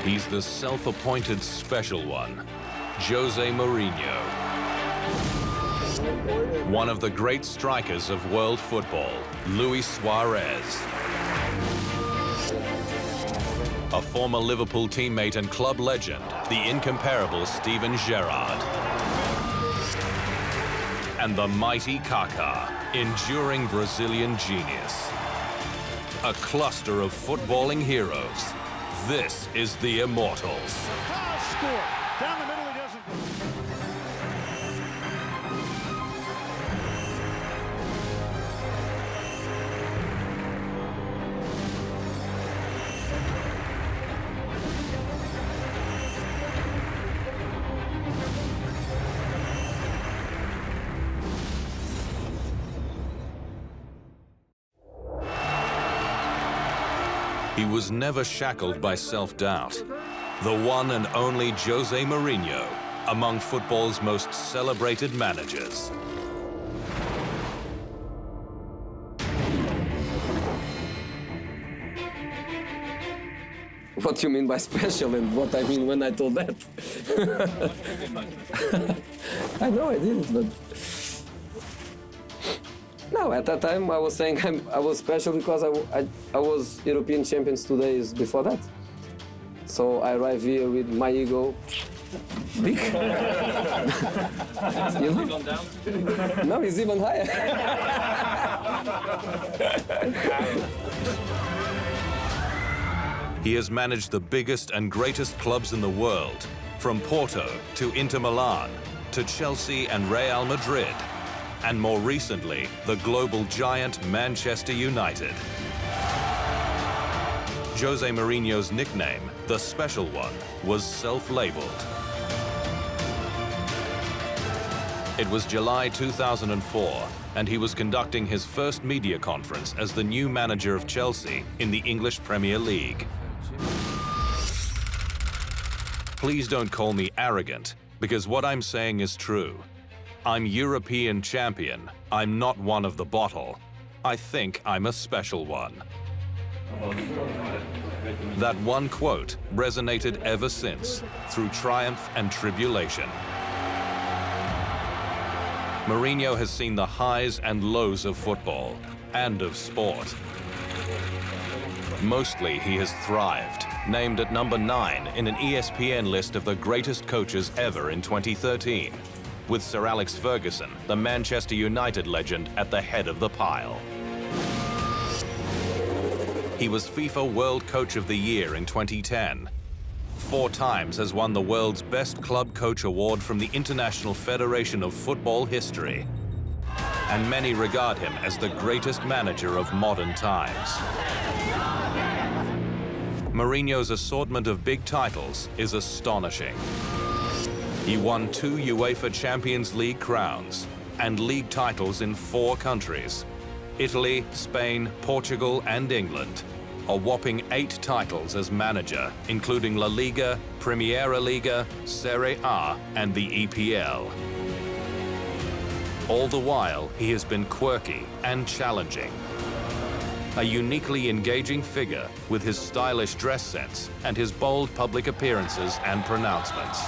He's the self-appointed special one, José Mourinho. One of the great strikers of world football, Luis Suarez. A former Liverpool teammate and club legend, the incomparable Steven Gerrard. And the mighty Kaká, enduring Brazilian genius. A cluster of footballing heroes. This is the Immortals. Kaká scored. Down the middle, he doesn't. He was never shackled by self-doubt. The one and only José Mourinho, among football's most celebrated managers. What do you mean by special and what I mean when I told that? I know I didn't, but... No, at that time I was saying I was special because I was European champions 2 days before that. So I arrived here with my ego big. You know? Gone down? No, it's even higher. He has managed the biggest and greatest clubs in the world, from Porto to Inter Milan, to Chelsea and Real Madrid, and more recently, the global giant Manchester United. José Mourinho's nickname, the Special One, was self-labeled. It was July 2004, and he was conducting his first media conference as the new manager of Chelsea in the English Premier League. Please don't call me arrogant, because what I'm saying is true. I'm European champion. I'm not one of the bottle. I think I'm a special one. That one quote resonated ever since, through triumph and tribulation. Mourinho has seen the highs and lows of football and of sport. Mostly he has thrived, named at number 9 in an ESPN list of the greatest coaches ever in 2013, with Sir Alex Ferguson, the Manchester United legend, at the head of the pile. He was FIFA World Coach of the Year in 2010. 4 times has won the world's Best Club Coach Award from the International Federation of Football History. And many regard him as the greatest manager of modern times. Mourinho's assortment of big titles is astonishing. He won 2 UEFA Champions League crowns and league titles in 4 countries: Italy, Spain, Portugal, and England. A whopping 8 titles as manager, including La Liga, Primera Liga, Serie A, and the EPL. All the while, he has been quirky and challenging. A uniquely engaging figure with his stylish dress sense and his bold public appearances and pronouncements.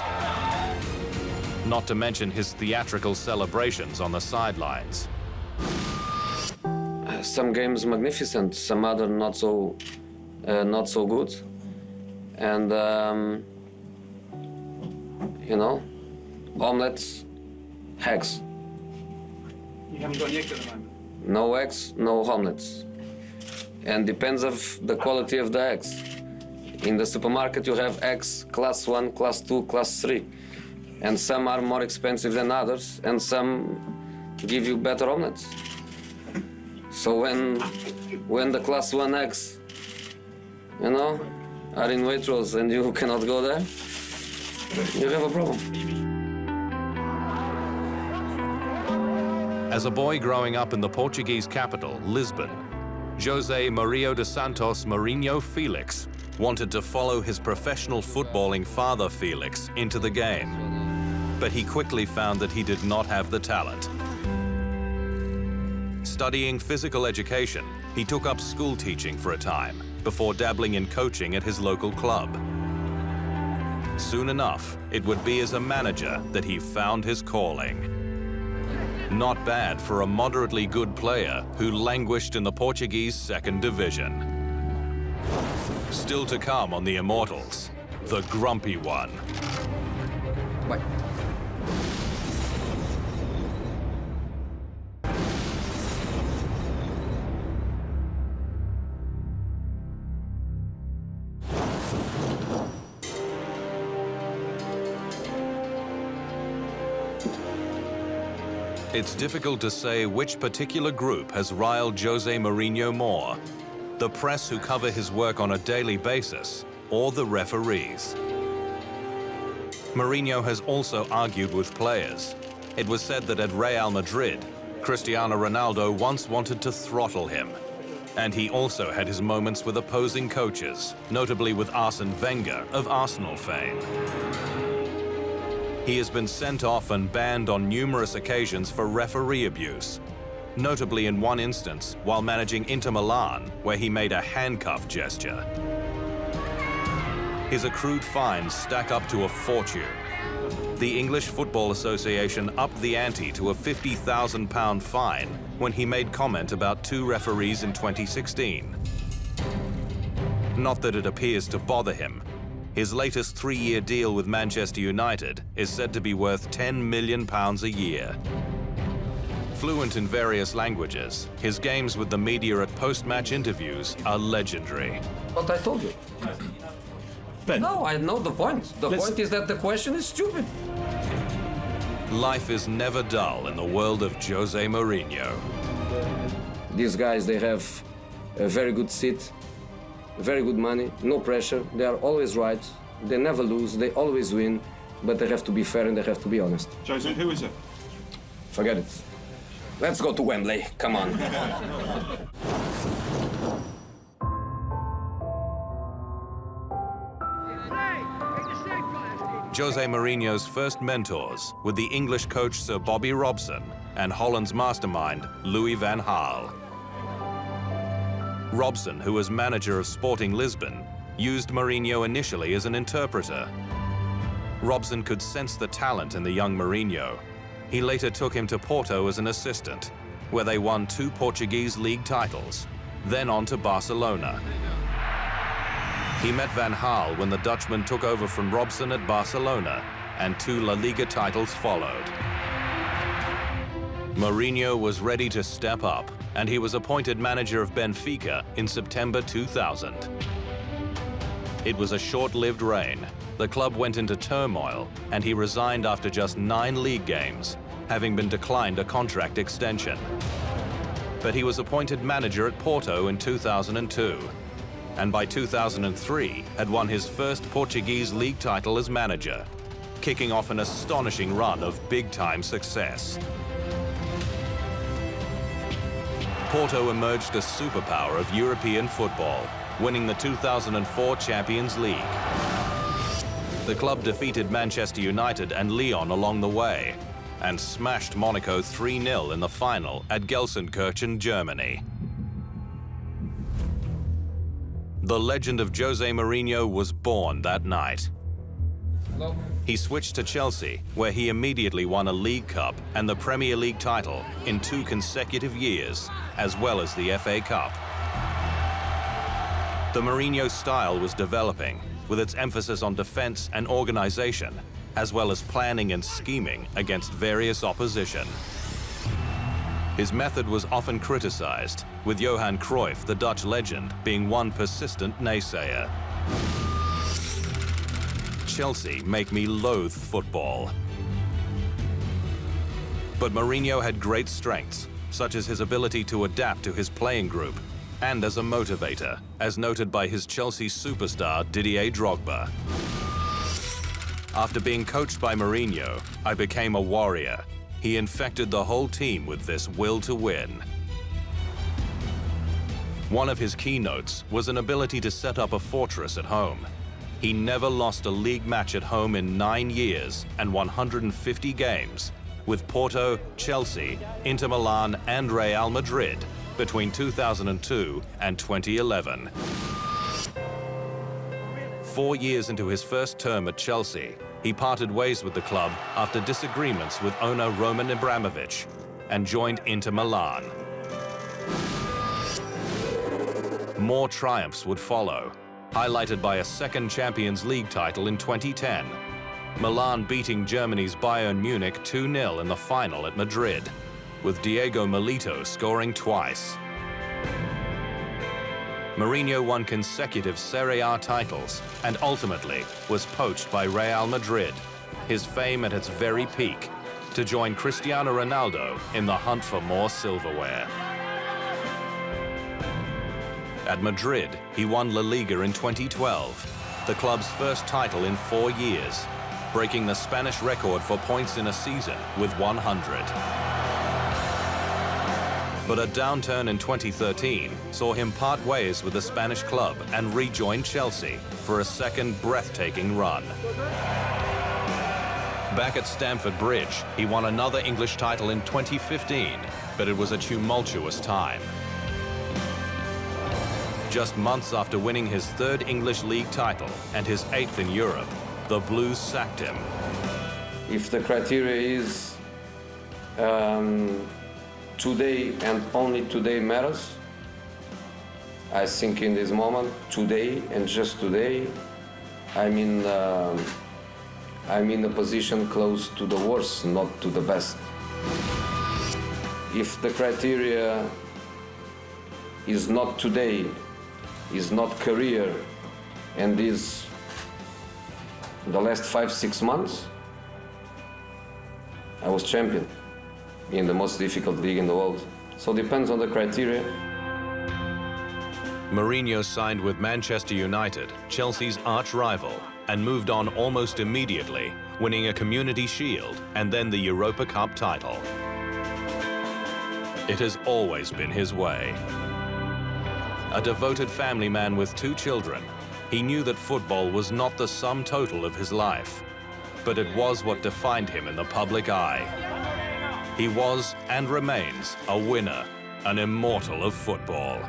Not to mention his theatrical celebrations on the sidelines. Some games magnificent, some other not so good, and you know, omelets, eggs. You haven't got any eggs at the moment? No eggs, no omelets, and depends of the quality of the eggs. In the supermarket you have eggs class 1, class 2, class 3, and some are more expensive than others, and some give you better omelets. So when the class 1 eggs, you know, are in Waitrose and you cannot go there, you have a problem. As a boy growing up in the Portuguese capital, Lisbon, José Mourinho de Santos Mourinho Felix wanted to follow his professional footballing father Felix into the game. But he quickly found that he did not have the talent. Studying physical education, he took up school teaching for a time, before dabbling in coaching at his local club. Soon enough, it would be as a manager that he found his calling. Not bad for a moderately good player who languished in the Portuguese second division. Still to come on the Immortals, the grumpy one. Bye. It's difficult to say which particular group has riled José Mourinho more, the press who cover his work on a daily basis, or the referees. Mourinho has also argued with players. It was said that at Real Madrid, Cristiano Ronaldo once wanted to throttle him. And he also had his moments with opposing coaches, notably with Arsene Wenger of Arsenal fame. He has been sent off and banned on numerous occasions for referee abuse, notably in one instance while managing Inter Milan, where he made a handcuff gesture. His accrued fines stack up to a fortune. The English Football Association upped the ante to a £50,000 fine when he made comment about 2 referees in 2016. Not that it appears to bother him. His latest 3-year deal with Manchester United is said to be worth £10 million a year. Fluent in various languages, his games with the media at post-match interviews are legendary. What I told you. Ben. No, I know the point. The point is that the question is stupid. Life is never dull in the world of José Mourinho. These guys, they have a very good seat, very good money, no pressure. They are always right. They never lose. They always win. But they have to be fair and they have to be honest. Jose, who is it? Forget it. Let's go to Wembley. Come on. José Mourinho's first mentors were the English coach Sir Bobby Robson and Holland's mastermind Louis van Gaal. Robson, who was manager of Sporting Lisbon, used Mourinho initially as an interpreter. Robson could sense the talent in the young Mourinho. He later took him to Porto as an assistant, where they won 2 Portuguese league titles, then on to Barcelona. He met Van Gaal when the Dutchman took over from Robson at Barcelona, and 2 La Liga titles followed. Mourinho was ready to step up, and he was appointed manager of Benfica in September 2000. It was a short-lived reign. The club went into turmoil, and he resigned after just 9 league games, having been declined a contract extension. But he was appointed manager at Porto in 2002, and by 2003 had won his first Portuguese league title as manager, kicking off an astonishing run of big-time success. Porto emerged a superpower of European football, winning the 2004 Champions League. The club defeated Manchester United and Lyon along the way, and smashed Monaco 3-0 in the final at Gelsenkirchen, Germany. The legend of José Mourinho was born that night. He switched to Chelsea, where he immediately won a League Cup and the Premier League title in 2 consecutive years, as well as the FA Cup. The Mourinho style was developing, with its emphasis on defense and organization, as well as planning and scheming against various opposition. His method was often criticized, with Johan Cruyff, the Dutch legend, being one persistent naysayer. Chelsea make me loathe football. But Mourinho had great strengths, such as his ability to adapt to his playing group, and as a motivator, as noted by his Chelsea superstar Didier Drogba. After being coached by Mourinho, I became a warrior. He infected the whole team with this will to win. One of his keynotes was an ability to set up a fortress at home. He never lost a league match at home in 9 years and 150 games, with Porto, Chelsea, Inter Milan and Real Madrid between 2002 and 2011. 4 years into his first term at Chelsea, he parted ways with the club after disagreements with owner Roman Abramovich and joined Inter Milan. More triumphs would follow, highlighted by a second Champions League title in 2010, Milan beating Germany's Bayern Munich 2-0 in the final at Madrid, with Diego Milito scoring twice. Mourinho won consecutive Serie A titles and ultimately was poached by Real Madrid, his fame at its very peak, to join Cristiano Ronaldo in the hunt for more silverware. At Madrid, he won La Liga in 2012, the club's first title in 4 years, breaking the Spanish record for points in a season with 100. But a downturn in 2013 saw him part ways with the Spanish club and rejoin Chelsea for a second breathtaking run. Back at Stamford Bridge, he won another English title in 2015, but it was a tumultuous time. Just months after winning his third English league title and his 8th in Europe, the Blues sacked him. If the criteria is today and only today matters, I think in this moment, today and just today, I'm in a position close to the worst, not to the best. If the criteria is not today, is not career, and is the last 5-6 months, I was champion in the most difficult league in the world. So it depends on the criteria. Mourinho signed with Manchester United, Chelsea's arch-rival, and moved on almost immediately, winning a Community Shield and then the Europa Cup title. It has always been his way. A devoted family man with 2 children, he knew that football was not the sum total of his life, but it was what defined him in the public eye. He was and remains a winner, an immortal of football.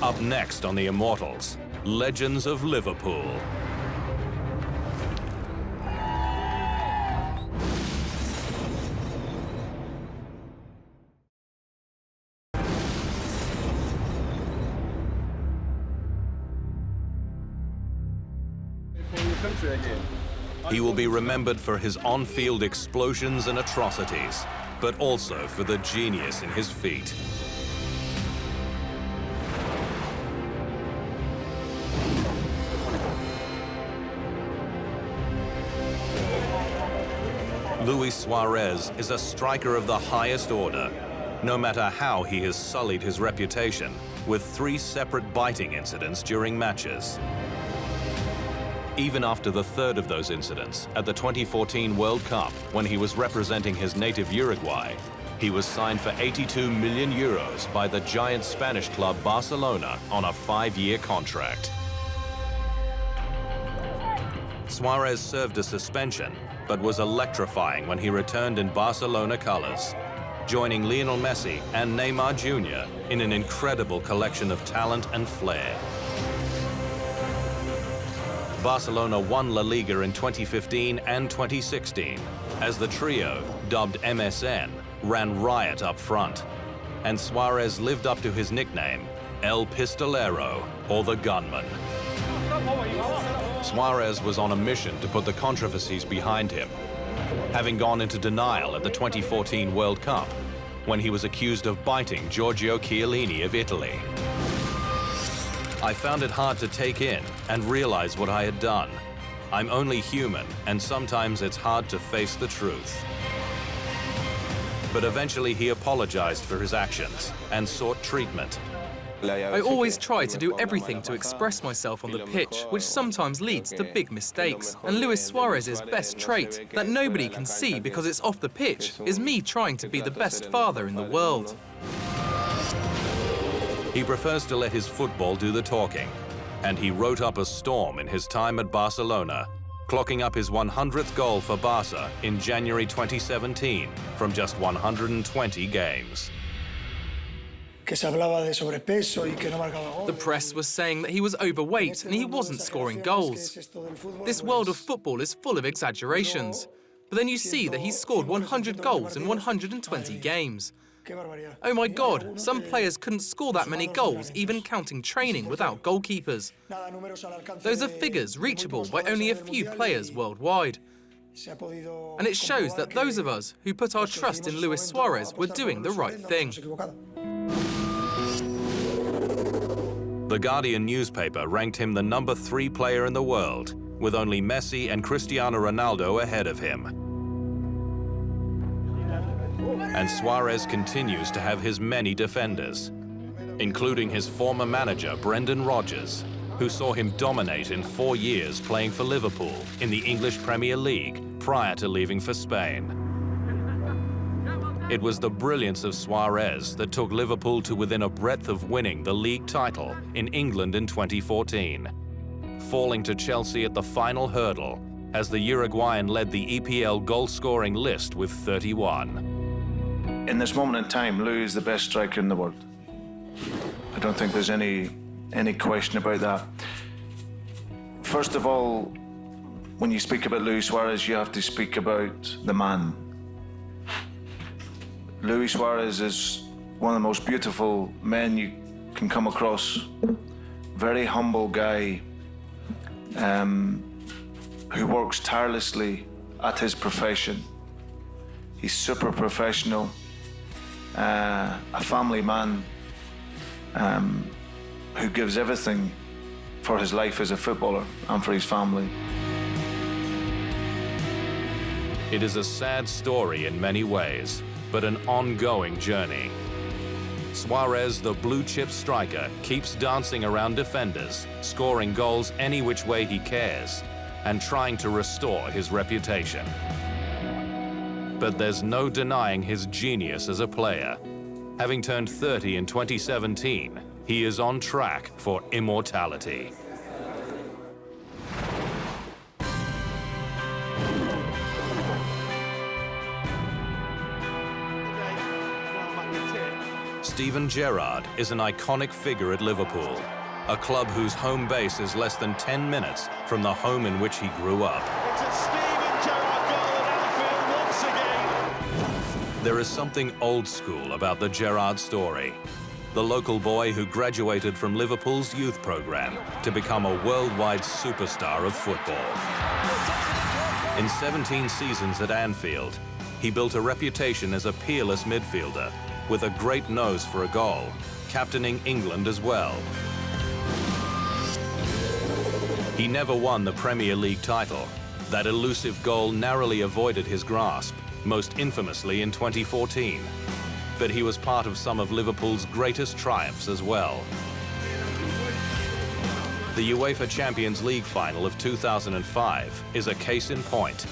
Up next on the Immortals, Legends of Liverpool. He will be remembered for his on-field explosions and atrocities, but also for the genius in his feet. Luis Suarez is a striker of the highest order, no matter how he has sullied his reputation with 3 separate biting incidents during matches. Even after the 3rd of those incidents, at the 2014 World Cup, when he was representing his native Uruguay, he was signed for 82 million euros by the giant Spanish club Barcelona on a 5-year contract. Suarez served a suspension, but was electrifying when he returned in Barcelona colors, joining Lionel Messi and Neymar Jr. in an incredible collection of talent and flair. Barcelona won La Liga in 2015 and 2016, as the trio, dubbed MSN, ran riot up front, and Suarez lived up to his nickname, El Pistolero, or the Gunman. Suarez was on a mission to put the controversies behind him, having gone into denial at the 2014 World Cup, when he was accused of biting Giorgio Chiellini of Italy. I found it hard to take in and realize what I had done. I'm only human, and sometimes it's hard to face the truth. But eventually he apologized for his actions and sought treatment. I always try to do everything to express myself on the pitch, which sometimes leads to big mistakes. And Luis Suarez's best trait, that nobody can see because it's off the pitch, is me trying to be the best father in the world. He prefers to let his football do the talking, and he wrote up a storm in his time at Barcelona, clocking up his 100th goal for Barca in January 2017 from just 120 games. The press was saying that he was overweight and he wasn't scoring goals. This world of football is full of exaggerations. But then you see that he's scored 100 goals in 120 games. Oh my God, some players couldn't score that many goals, even counting training without goalkeepers. Those are figures reachable by only a few players worldwide. And it shows that those of us who put our trust in Luis Suarez were doing the right thing. The Guardian newspaper ranked him the #3 player in the world, with only Messi and Cristiano Ronaldo ahead of him. And Suarez continues to have his many defenders, including his former manager, Brendan Rodgers, who saw him dominate in 4 years playing for Liverpool in the English Premier League prior to leaving for Spain. It was the brilliance of Suarez that took Liverpool to within a breadth of winning the league title in England in 2014, falling to Chelsea at the final hurdle as the Uruguayan led the EPL goal-scoring list with 31. In this moment in time, Lou is the best striker in the world. I don't think there's any question about that. First of all, when you speak about Luis Suarez, you have to speak about the man. Luis Suarez is one of the most beautiful men you can come across. Very humble guy who works tirelessly at his profession. He's super professional, a family man who gives everything for his life as a footballer and for his family. It is a sad story in many ways, but an ongoing journey. Suarez, the blue-chip striker, keeps dancing around defenders, scoring goals any which way he cares, and trying to restore his reputation. But there's no denying his genius as a player. Having turned 30 in 2017, he is on track for immortality. Steven Gerrard is an iconic figure at Liverpool, a club whose home base is less than 10 minutes from the home in which he grew up. It's a Steven Gerrard goal at Anfield once again. There is something old school about the Gerrard story. The local boy who graduated from Liverpool's youth program to become a worldwide superstar of football. In 17 seasons at Anfield, he built a reputation as a peerless midfielder with a great nose for a goal, captaining England as well. He never won the Premier League title. That elusive goal narrowly avoided his grasp, most infamously in 2014. But he was part of some of Liverpool's greatest triumphs as well. The UEFA Champions League final of 2005 is a case in point,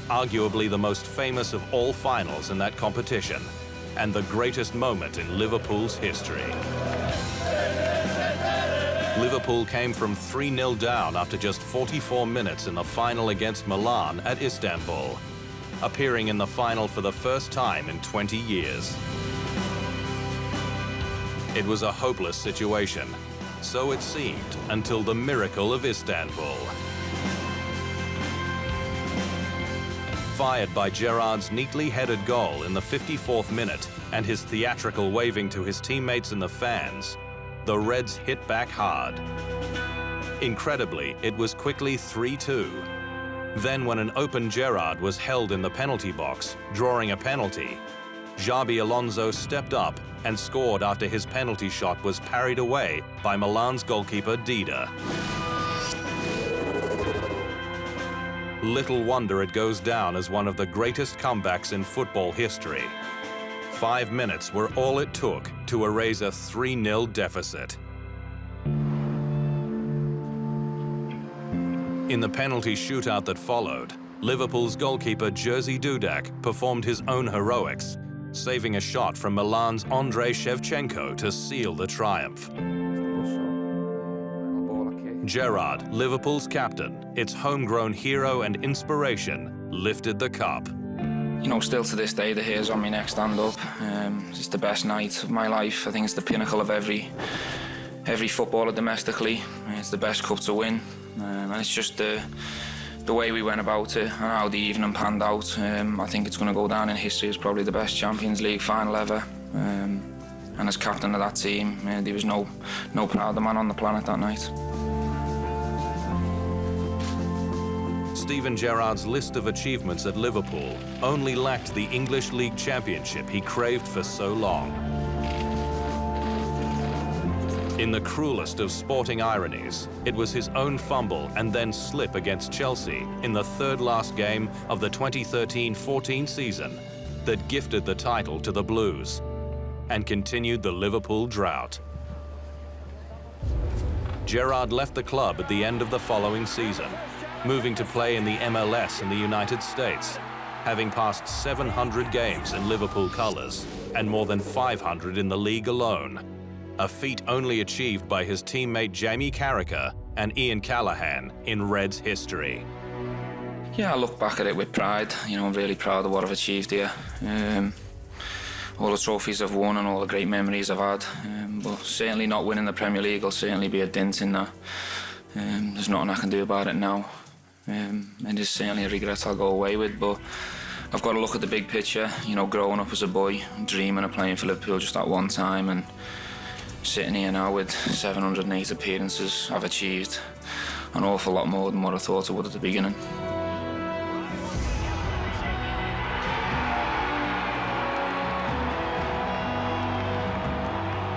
arguably the most famous of all finals in that competition, and the greatest moment in Liverpool's history. Liverpool came from 3-0 down after just 44 minutes in the final against Milan at Istanbul, appearing in the final for the first time in 20 years. It was a hopeless situation, so it seemed, until the miracle of Istanbul. Fired by Gerrard's neatly headed goal in the 54th minute and his theatrical waving to his teammates and the fans, the Reds hit back hard. Incredibly, it was quickly 3-2. Then when an open Gerrard was held in the penalty box, drawing a penalty, Xabi Alonso stepped up and scored after his penalty shot was parried away by Milan's goalkeeper Dida. Little wonder it goes down as one of the greatest comebacks in football history. 5 minutes were all it took to erase a 3-0 deficit. In the penalty shootout that followed, Liverpool's goalkeeper Jerzy Dudek performed his own heroics, saving a shot from Milan's Andrei Shevchenko to seal the triumph. Gerrard, Liverpool's captain, its homegrown hero and inspiration, lifted the cup. You know, still to this day, the hair's on my neck stand up. It's the best night of my life. I think it's the pinnacle of every footballer domestically. It's the best cup to win, and it's just the way we went about it and how the evening panned out. I think it's going to go down in history as probably the best Champions League final ever. And as captain of that team, there was no prouder man on the planet that night. Steven Gerrard's list of achievements at Liverpool only lacked the English League Championship he craved for so long. In the cruelest of sporting ironies, it was his own fumble and then slip against Chelsea in the third last game of the 2013-14 season that gifted the title to the Blues and continued the Liverpool drought. Gerrard left the club at the end of the following season, moving to play in the MLS in the United States, having passed 700 games in Liverpool colours and more than 500 in the league alone, a feat only achieved by his teammate Jamie Carragher and Ian Callaghan in Reds history. Yeah, I look back at it with pride. You know, I'm really proud of what I've achieved here. All the trophies I've won and all the great memories I've had. But certainly not winning the Premier League will certainly be a dent in that. There's nothing I can do about it now. It is certainly a regret I'll go away with, but I've got to look at the big picture. You know, growing up as a boy, dreaming of playing for Liverpool just that one time, and sitting here now with 708 appearances, I've achieved an awful lot more than what I thought I would at the beginning.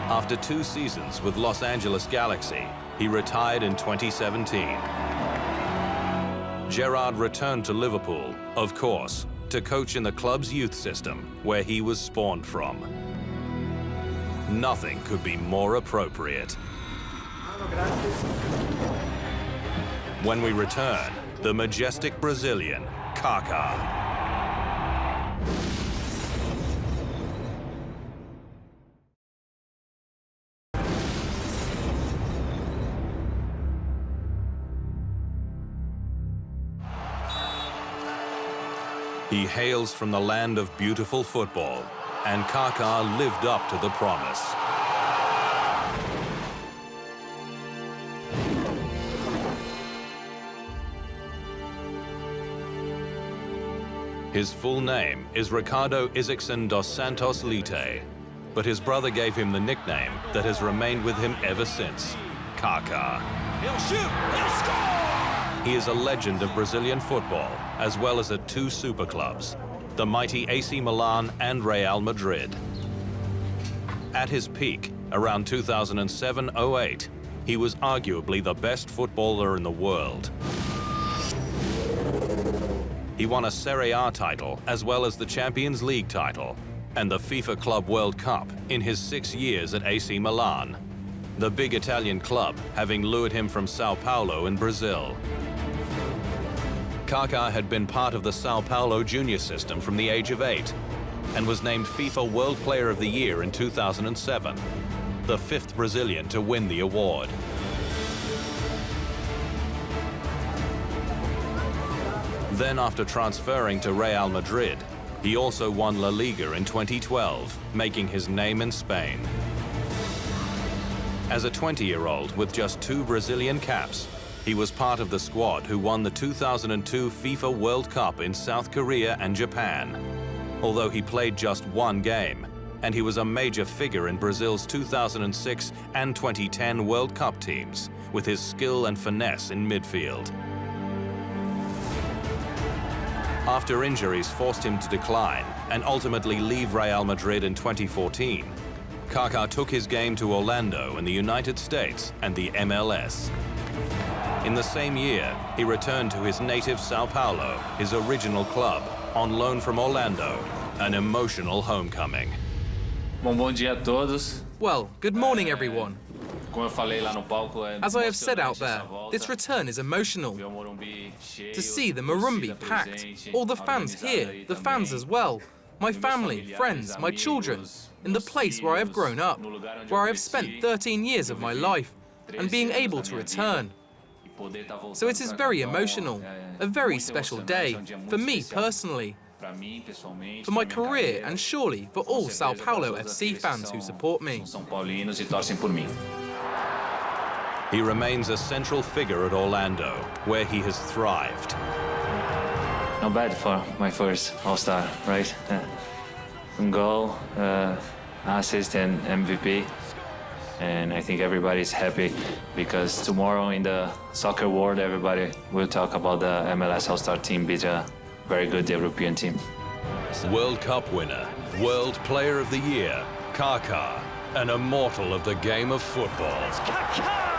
After 2 seasons with Los Angeles Galaxy, he retired in 2017. Gerrard returned to Liverpool, of course, to coach in the club's youth system, where he was spawned from. Nothing could be more appropriate. When we return, the majestic Brazilian, Kaká. He hails from the land of beautiful football, and Kaká lived up to the promise. His full name is Ricardo Isaacson dos Santos Leite, but his brother gave him the nickname that has remained with him ever since, Kaká. He'll shoot, he'll score! He is a legend of Brazilian football, as well as at 2 super clubs, the mighty AC Milan and Real Madrid. At his peak, around 2007-08, he was arguably the best footballer in the world. He won a Serie A title, as well as the Champions League title, and the FIFA Club World Cup in his 6 years at AC Milan, the big Italian club having lured him from São Paulo in Brazil. Kaká had been part of the São Paulo junior system from the age of 8 and was named FIFA World Player of the Year in 2007, the 5th Brazilian to win the award. Then, after transferring to Real Madrid, he also won La Liga in 2012, making his name in Spain. As a 20-year-old with just 2 Brazilian caps, he was part of the squad who won the 2002 FIFA World Cup in South Korea and Japan, although he played just 1 game, and he was a major figure in Brazil's 2006 and 2010 World Cup teams, with his skill and finesse in midfield. After injuries forced him to decline and ultimately leave Real Madrid in 2014, Kaká took his game to Orlando in the United States and the MLS. In the same year, he returned to his native São Paulo, his original club, on loan from Orlando, an emotional homecoming. Bom dia a todos. Well, good morning, everyone. As I have said out there, this return is emotional. To see the Morumbi packed, all the fans here, the fans as well, my family, friends, my children, in the place where I have grown up, where I have spent 13 years of my life, and being able to return. So it is very emotional, a very special day, for me personally, For my career and surely for all São Paulo FC fans who support me. He remains a central figure at Orlando, where he has thrived. Not bad for my first All-Star, right? Goal, assist and MVP. And I think everybody's happy because tomorrow in the soccer world, everybody will talk about the MLS All-Star team beat a very good European team. World Cup winner, World Player of the Year, Kaká, an immortal of the game of football. Kaká!